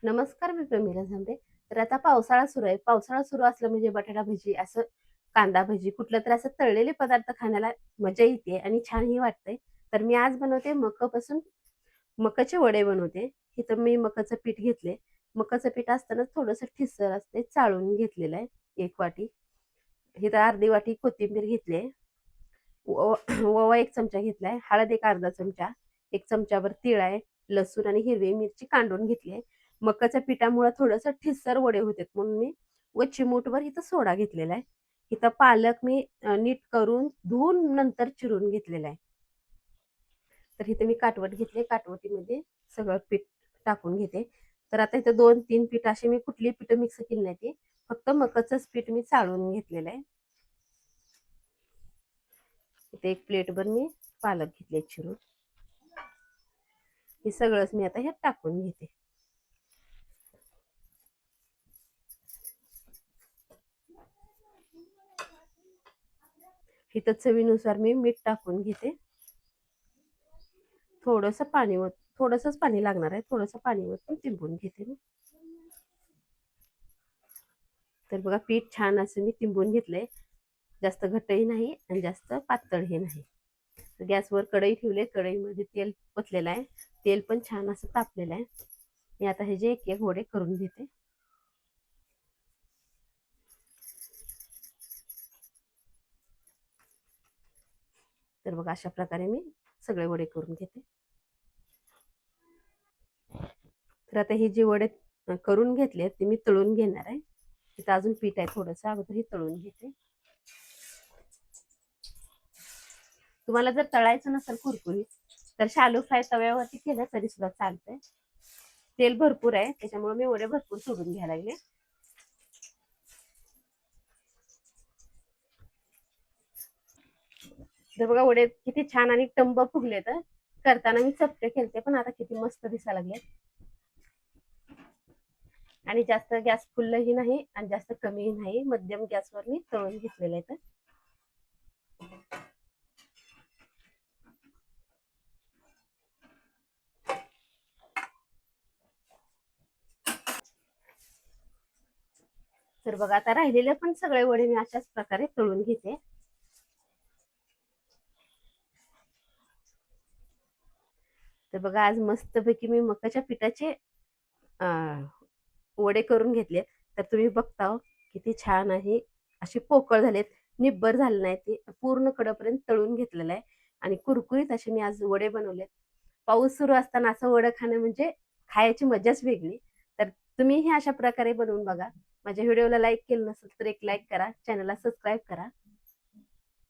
नमस्कार, मी प्रमिला झांबरे. तर आता पावसाळा सुरू आहे. पावसाळा सुरू असलं म्हणजे बटाटा भजी, असं कांदा भजी, कुठलं तर असं तळलेले पदार्थ खाण्याला मजा येते आणि छानही वाटतंय. तर मी आज बनवते मकापासून मकाचे वडे बनवते. इथं मी मकाचं पीठ घेतले. मकाचं पीठ असताना थोडंसं ठिस्सर असते, चाळून घेतलेलं आहे 1 वाटी. इथं अर्धी वाटी कोथिंबीर घेतली आहे. ओवा 1 चमचा घेतलाय, हळद एक अर्धा चमचा, 1 चमचाभर तीळ आहे, लसूण आणि हिरवी मिरची कांडून घेतली आहे. मकाच्या पिठामुळे थोडंसं ठिस्सर वडे होतात म्हणून मी चिमूटभर इथं सोडा घेतलेला आहे. इथं पालक मी नीट करून धुवून नंतर चिरून घेतलेला आहे. तर इथे मी काटवट घेतले, काटवटीमध्ये सगळं पीठ टाकून घेते. तर आता इथं 2-3 पीठ अशी मी कुठली पीठ मिक्स केली नाही ती, फक्त मकाचंच पीठ मी चाळून घेतलेलं आहे. इथे 1 प्लेटभर मी पालक घेतले चिरून. हे सगळंच मी आता ह्यात टाकून घेते. इथं चवीनुसार मी मीठ टाकून घेते. थोडंसं पाणी थोडंसंच पाणी लागणार आहे. थोडंसं पाणी ओतून तिंबून घेते मी. तर बघा पीठ छान असं मी तिंबून घेतलंय. जास्त घट्टही नाही आणि जास्त पातळही नाही. गॅसवर कढई ठेवली, कढईमध्ये तेल ओतलेलं आहे. तेल पण छान असं तापलेलं आहे. मी आता हे जे एक वडे करून घेते. तर बघा अशा प्रकारे मी सगळे वडे करून घेते. तर आता हे जे वडे करून घेतले ते मी तळून घेणार आहे. तिथं अजून पीठ आहे थोडंसं, अगोदर हे तळून घेते. तुम्हाला जर तळायचं नसेल कुरकुरीत, तर शालो फ्राय तव्यावरती केलं तरी सुद्धा चालतंय. तेल भरपूर आहे त्याच्यामुळे मी वडे भरपूर सोडून घ्यायला लागले. तर बघा वडे किती छान आणि टंब फुगले. तर करताना मी चपटे केलते पण आता किती मस्त दिसायला लागले. आणि जास्त गॅस फुलही नाही आणि जास्त कमीही नाही, मध्यम गॅसवर मी तळून घेतलेले आहेत. तर बघा आता राहिलेले पण सगळे वडे मी अशाच प्रकारे तळून घेते. तर बघा आज मस्तपैकी मी मकाच्या पिठाचे वडे करून घेतले. तर तुम्ही बघता हो, किती छान आहे. असे पोकळ झालेत, निब्बर झाले नाही, ते पूर्ण कडेपर्यंत तळून घेतलेलं आहे आणि कुरकुरीत असे मी आज वडे बनवलेत. पाऊस सुरू असताना असं वडं खाणं म्हणजे खायची मजाच वेगळी. तर तुम्ही हे अशा प्रकारे बनवून बघा. माझ्या व्हिडिओला लाईक केलं नसेल तर एक लाईक करा, चॅनलला सबस्क्राईब करा.